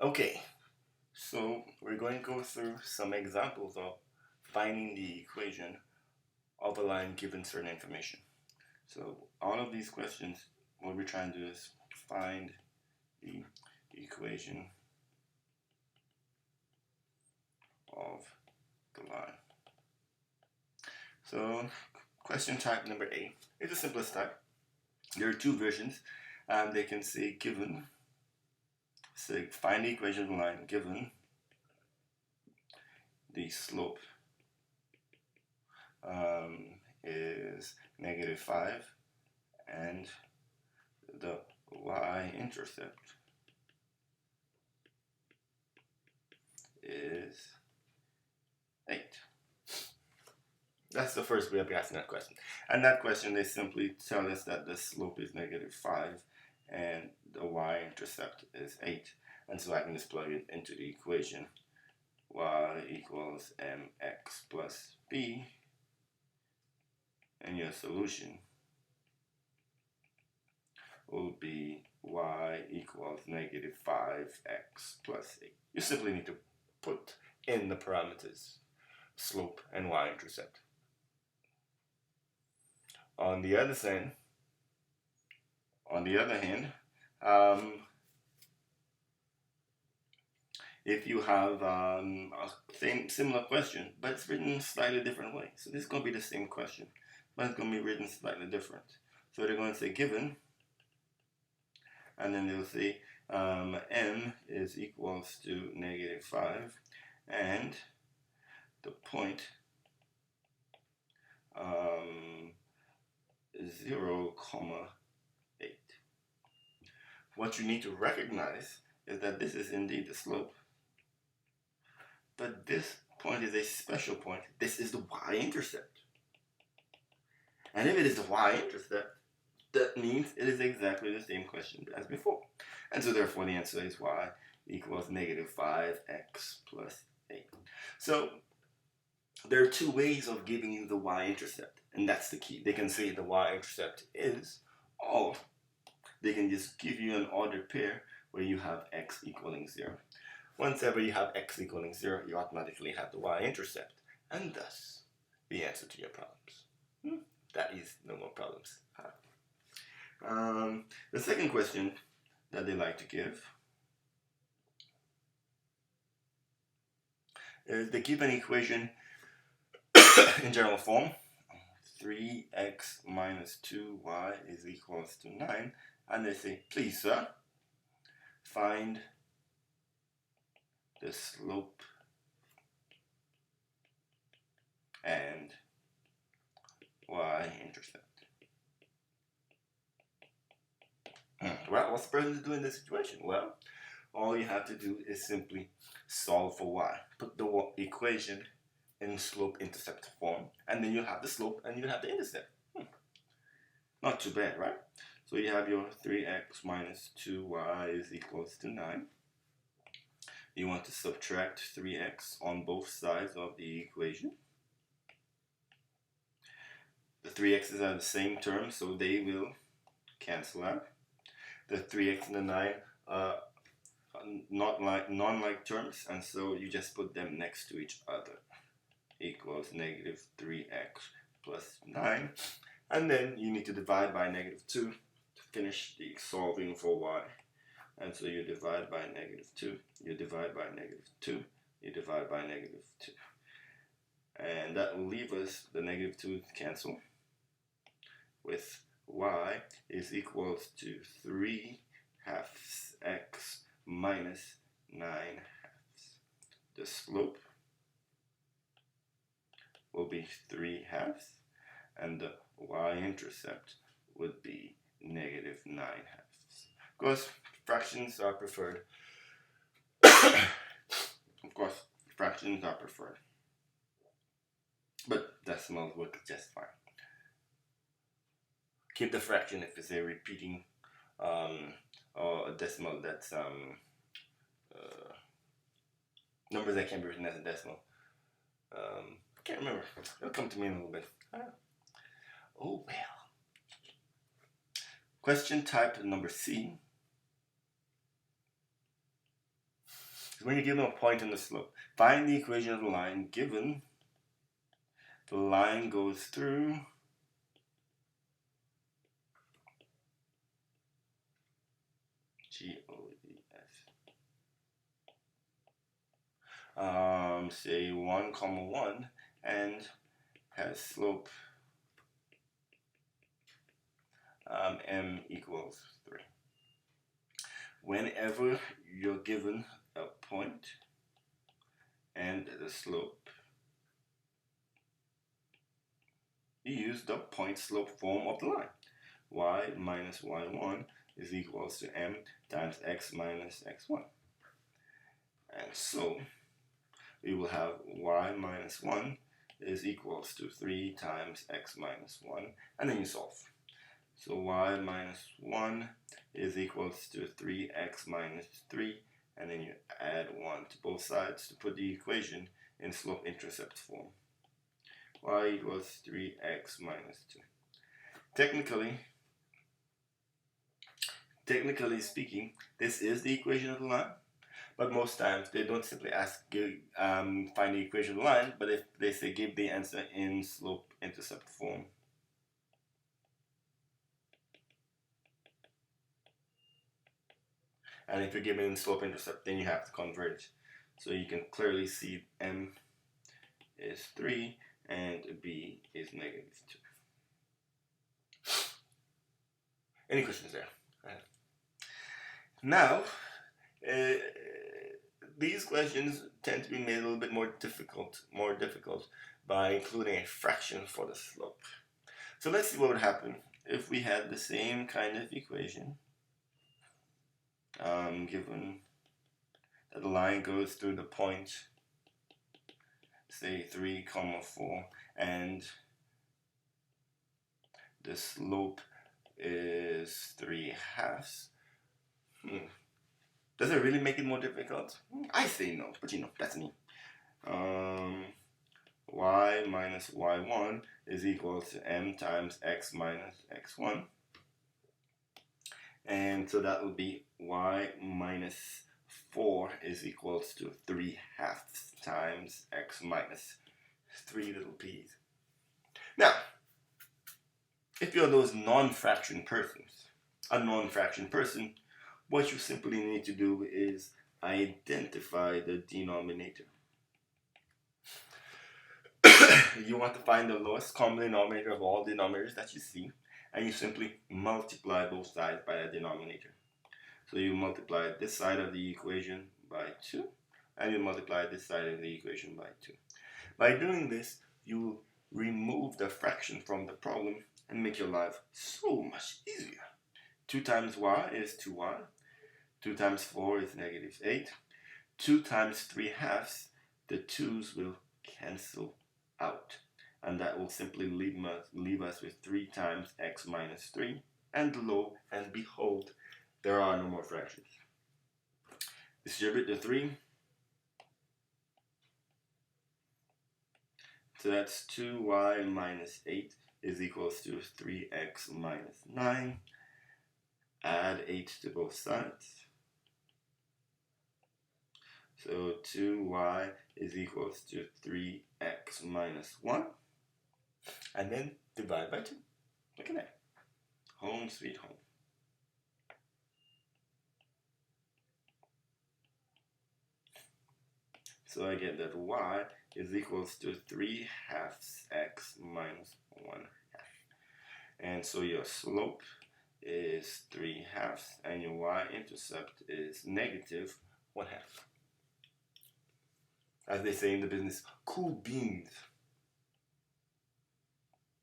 Okay, so we're going to go through some examples of finding the equation of a line given certain information. So all of these questions, what we're trying to do is find the equation of the line. So question type number A is the simplest type. There are two versions. They can say given, say find the equation of the line given the slope is -5 and the y-intercept is 8. That's the first way of asking that question. And that question, they simply tell us that the slope is -5 and the y-intercept is 8. And so I can just plug it into the equation. Y equals mx plus b. And your solution will be y equals -5x plus 8. You simply need to put in the parameters slope and y-intercept. On the other hand, if you have a similar question, but it's written slightly different way. So this is going to be the same question, but it's going to be written slightly different. So they're going to say given, and then they'll say m is equals to -5, and the point 0,8. What you need to recognize is that this is indeed the slope, but this point is a special point. This is the y-intercept. And if it is the y-intercept, that means it is exactly the same question as before. And so therefore the answer is y equals -5x plus 8. So there are two ways of giving you the y-intercept, and that's the key. They can say the y-intercept is, or they can just give you an ordered pair where you have x equaling 0. Whenever you have x equaling 0, you automatically have the y-intercept, and thus the answer to your problems. That is no more problems. The second question that they like to give is they give an equation in general form. 3x minus 2y is equals to 9, and they say, please sir, find the slope and y-intercept. Well, what's the person to do in this situation? Well, all you have to do is simply solve for y. Put the equation in slope-intercept form, and then you have the slope and you have the intercept. Not too bad, right? So you have your 3x minus 2y is equals to 9. You want to subtract 3x on both sides of the equation. The 3x's are the same term, so they will cancel out. The 3x and the 9 are non-like terms, and so you just put them next to each other. Equals -3x plus 9, and then you need to divide by -2 to finish the solving for y. And so you divide by -2, you divide by -2, you divide by -2, and that will leave us the -2 cancel with y is equals to 3/2 x minus 9/2. The slope will be 3/2, and the y-intercept would be -9/2. Of course, fractions are preferred. Of course, fractions are preferred, but decimals work just fine. Keep the fraction if it's a repeating or a decimal that's numbers that can be written as a decimal. I can't remember. It'll come to me in a little bit. Oh well. Question type number C So when you're given a point in the slope, find the equation of the line given the line goes through say 1, 1 and has slope m equals 3. Whenever you're given a point and the slope, you use the point slope form of the line. Y minus y1 is equals to m times x minus x1. And so we will have y minus 1 is equals to 3 times x minus 1, and then you solve. So y minus 1 is equals to 3x minus 3, and then you add 1 to both sides to put the equation in slope-intercept form. Y equals 3x minus 2. Technically speaking, this is the equation of the line, but most times they don't simply ask find the equation of the line, but if they say give the answer in slope-intercept form. And if you're given slope-intercept, then you have to converge. So you can clearly see m is 3 and b is negative 2. Any questions there? Now, these questions tend to be made a little bit more difficult by including a fraction for the slope. So let's see what would happen if we had the same kind of equation, given that the line goes through the point, say 3, 4, and the slope is 3/2. Does it really make it more difficult? I say no, but that's me. Y minus y1 is equal to m times x minus x1. And so that would be y minus 4 is equals to 3/2 times x minus 3 little p's. Now, if you're those non-fraction persons, a non-fraction person, what you simply need to do is identify the denominator. You want to find the lowest common denominator of all denominators that you see, and you simply multiply both sides by a denominator. So you multiply this side of the equation by 2, and you multiply this side of the equation by 2. By doing this, you will remove the fraction from the problem and make your life so much easier. 2 times y is 2y. 2 times 4 is negative 8. 2 times 3/2, the 2's will cancel out. And that will simply leave us with 3 times x minus 3. And lo and behold, there are no more fractions. Distribute the 3. So that's 2y minus 8 is equals to 3x minus 9. Add 8 to both sides. So 2y is equals to 3x minus 1. And then divide by 2. Look at that. Home sweet home. So I get that y is equals to 3/2 x minus 1/2. And so your slope is 3/2 and your y-intercept is negative 1/2. As they say in the business, cool beans.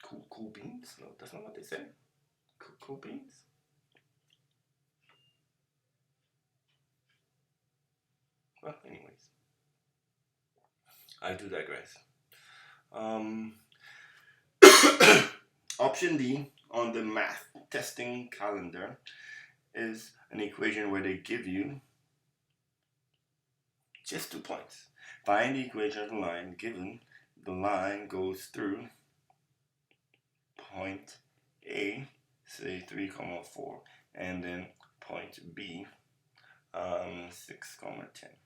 Cool beans? No, that's not what they say. Cool beans? Well, anyways. I do digress. Option D on the math testing calendar is an equation where they give you just 2 points. Find the equation of the line given the line goes through point A, say 3, 4, and then point B, 6, 10.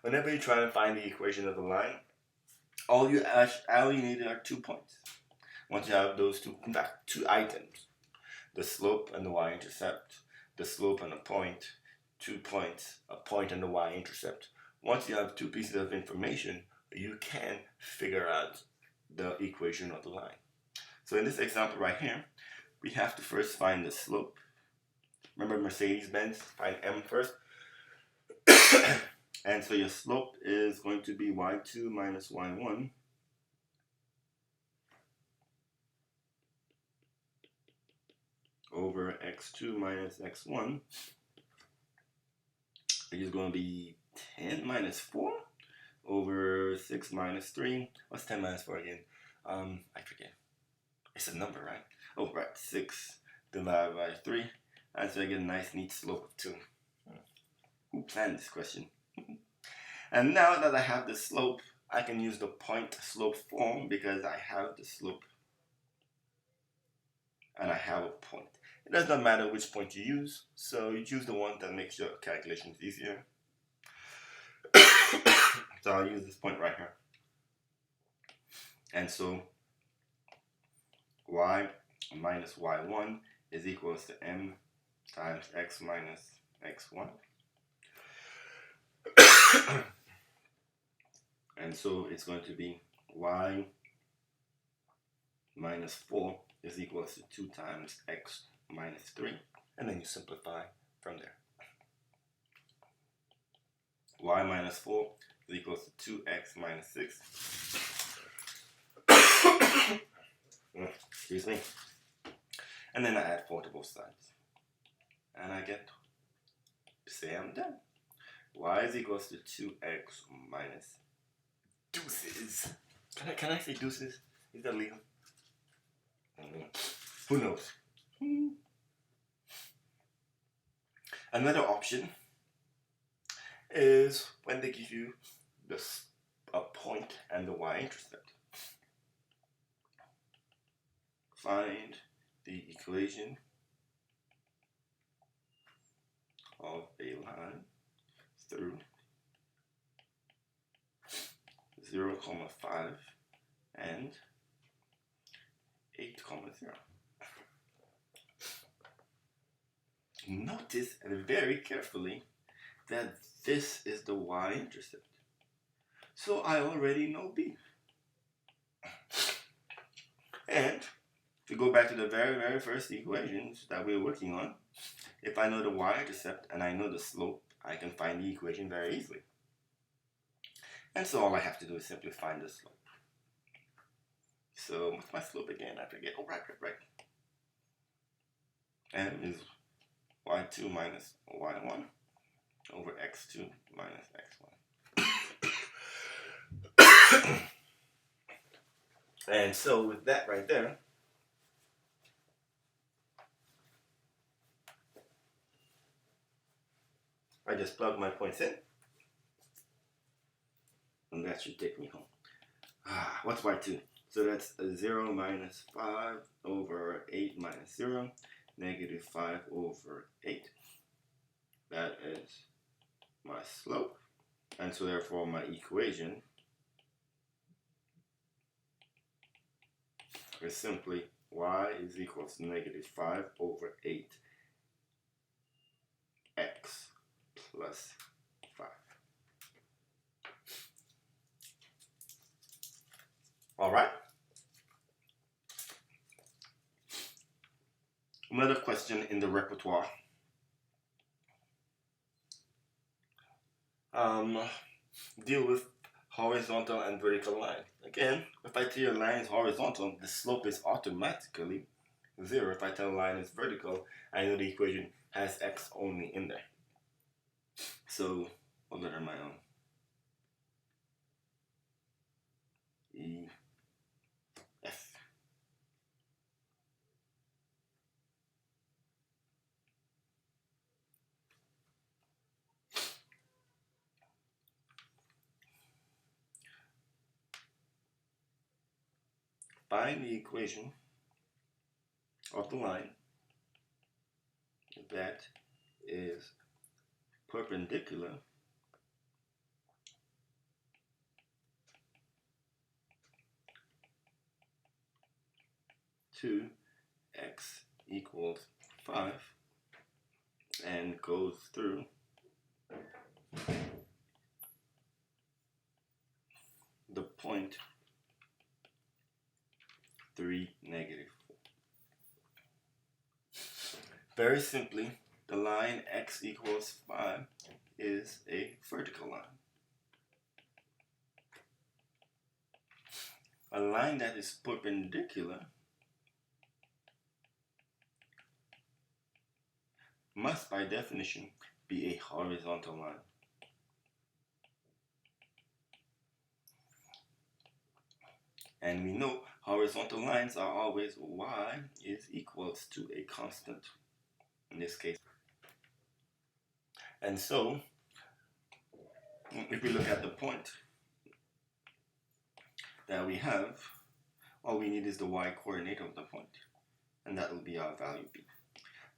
Whenever you try to find the equation of the line, all you need are 2 points. Once you have those two, in fact, 2 items, the slope and the y-intercept, the slope and a point, 2 points, a point and the y-intercept. Once you have 2 pieces of information, you can figure out the equation of the line. So in this example right here, we have to first find the slope. Remember Mercedes-Benz, find M first. And so your slope is going to be y2 minus y1 over x2 minus x1, which is going to be 10 minus 4 over 6 minus 3. What's 10 minus 4 again? I forget. It's a number, right? Oh, right. 6 divided by 3. And so I get a nice, neat slope of 2. Who planned this question? And now that I have the slope, I can use the point slope form because I have the slope and I have a point. It does not matter which point you use, so you choose the one that makes your calculations easier. So I'll use this point right here. And so y minus y1 is equals to m times x minus x1. And so it's going to be y minus 4 is equals to 2 times x minus 3. And then you simplify from there. Y minus 4 is equals to 2x minus 6. Excuse me. And then I add 4 to both sides. And I get, say I'm done. Y is equals to 2x minus deuces. Can I say deuces? Is that legal? Who knows? Another option is when they give you a point and the y-intercept. Find the equation of a line through 0, 5 and 8, 0. Notice very carefully that this is the y-intercept. So I already know B. And to go back to the very first equations that we're working on, if I know the y-intercept and I know the slope, I can find the equation very easily. And so all I have to do is simply find the slope. So what's my slope again? I forget. Oh, right. M is y2 minus y1 over x2 minus x1. And so with that right there, I just plug my points in. And that should take me home. What's y2? So that's 0 minus 5 over 8 minus 0, negative 5 over 8. That is my slope. And so therefore my equation is simply y is equals to negative 5 over 8 x plus 5. All right. Another question in the repertoire. Deal with horizontal and vertical line. Again, if I tell you a line is horizontal, the slope is automatically 0. If I tell a line is vertical, I know the equation has x only in there. So I'll letter my own. E, F. Find the equation of the line that is perpendicular 2x equals 5 and goes through the point 3, negative 4. Very simply, the line x equals 5 is a vertical line. A line that is perpendicular must, by definition, be a horizontal line. And we know horizontal lines are always y is equals to a constant, in this case. And so, if we look at the point that we have, all we need is the y-coordinate of the point, and that will be our value b.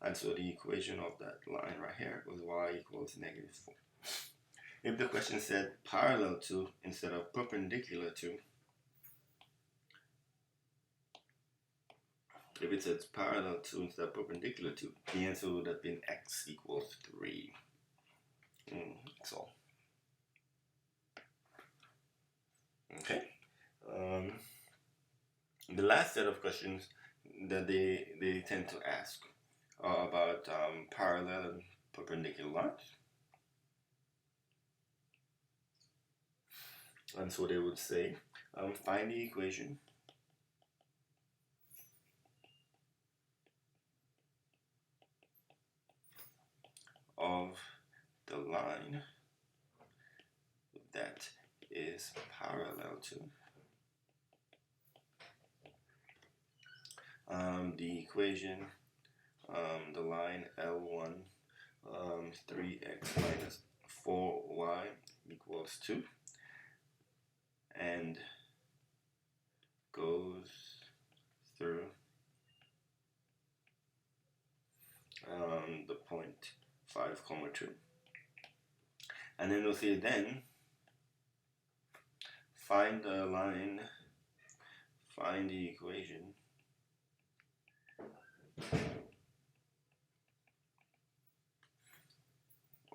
And so the equation of that line right here was y equals negative 4. If the question said parallel to instead of perpendicular to, if it says parallel to instead of perpendicular to, the answer would have been x equals 3. That's all. Okay. The last set of questions that they tend to ask are about parallel and perpendicular lines. And so they would say, find the equation of the line that is parallel to the equation, the line L1, 3x minus 4y equals 2, and goes through the point 5, 2. And then we'll say then find the line, find the equation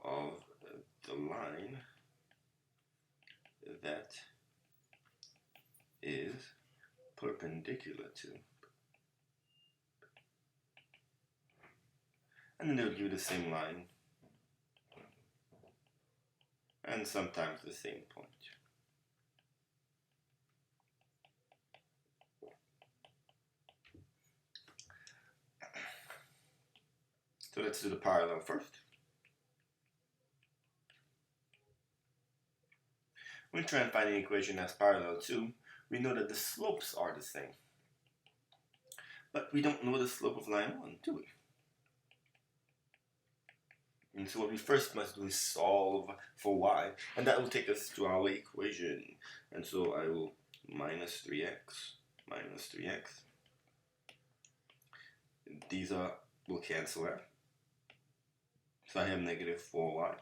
of the line that is perpendicular to. And then they'll give you the same line and sometimes the same point. So let's do the parallel first. When we try and find an equation that's parallel to, we know that the slopes are the same. But we don't know the slope of line 1, do we? And so what we first must do is solve for y, and that will take us to our equation. And so I will minus 3x. These will cancel out. So I have negative 4y.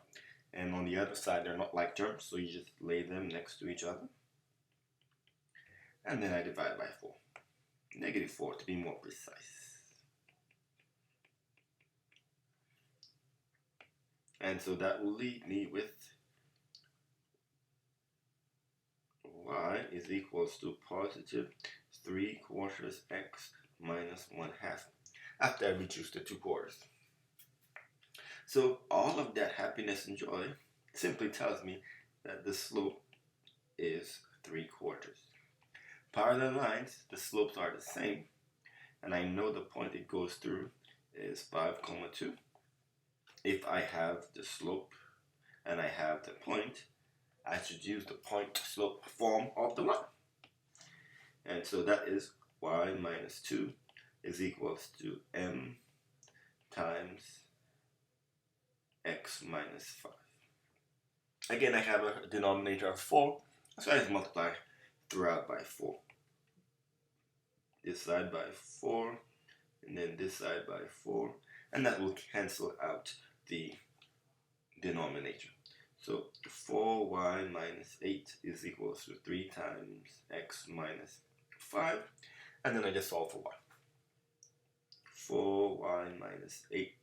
And on the other side, they're not like terms, so you just lay them next to each other. And then I divide by 4. Negative 4 to be more precise. And so that will leave me with y is equals to positive 3/4 x minus 1/2 after I reduce the 2/4. So all of that happiness and joy simply tells me that the slope is 3/4. Parallel lines, the slopes are the same, and I know the point it goes through is 5, 2. If I have the slope and I have the point, I should use the point slope form of the line. And so that is y minus 2 is equals to m times x minus 5. Again, I have a denominator of 4, so I just multiply throughout by 4. This side by 4, and then this side by 4, and that will cancel out the denominator. So 4y minus 8 is equals to 3 times x minus 5, and then I just solve for y. 4y minus 8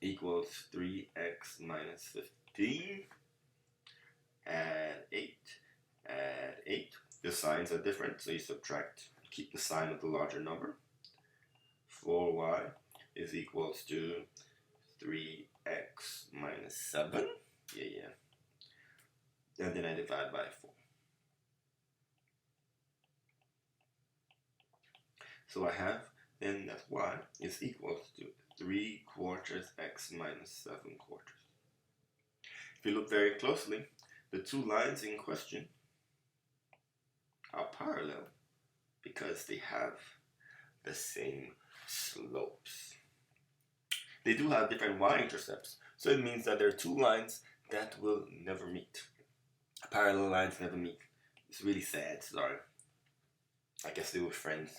equals 3x minus 15. Add 8. Add 8. The signs are different, so you subtract. Keep the sign of the larger number. 4y is equals to 3x minus 7. Yeah. And then I divide by 4. So I have then that y is equals to 3/4 x minus 7/4. If you look very closely, the two lines in question are parallel because they have the same slopes. They do have different y-intercepts, so it means that there are two lines that will never meet. Parallel lines never meet. It's really sad, sorry. I guess they were friends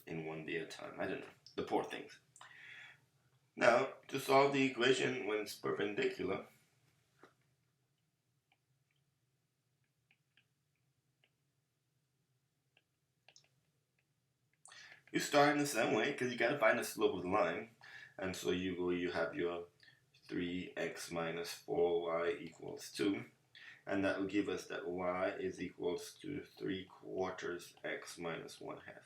in one day at a time. I don't know. The poor things. Now, to solve the equation when it's perpendicular, you start in the same way because you got to find the slope of the line. And so you have your 3x minus 4y equals 2. And that will give us that y is equals to 3/4 x minus 1/2.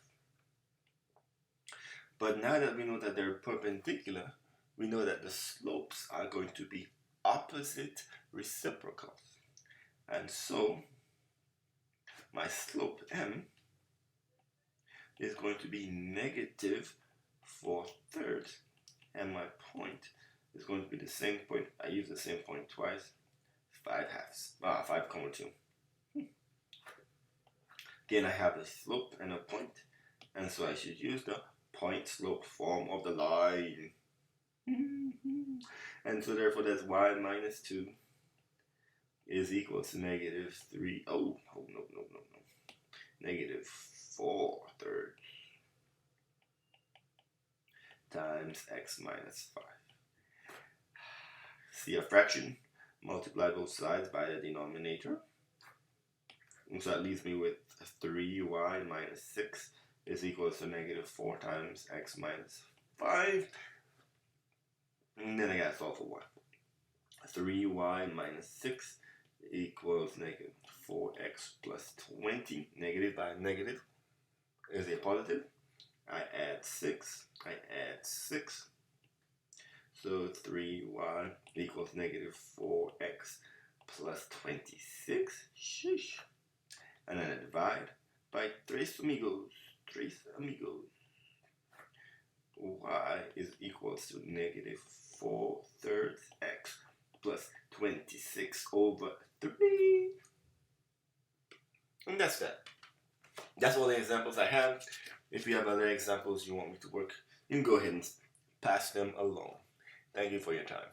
But now that we know that they're perpendicular, we know that the slopes are going to be opposite reciprocals. And so my slope m is going to be negative 4/3. And my point is going to be the same point. I use the same point twice. 5/2. 5,2. Again, I have a slope and a point. And so I should use the point slope form of the line. And so therefore that's y minus 2 is equal to negative 3. No. Negative 4/3 times x minus 5. See a fraction, multiply both sides by the denominator. And so that leaves me with 3y minus 6 is equal to negative 4 times x minus 5. And then I got to solve for y. 3y minus 6 equals negative 4x plus 20. Negative by negative is a positive. I add 6. So 3y equals negative 4x plus 26. Sheesh. And then I divide by 3 amigos. Y is equals to negative 4/3 x plus 26 over 3. And that's that. That's all the examples I have. If you have other examples you want me to work, you can go ahead and pass them along. Thank you for your time.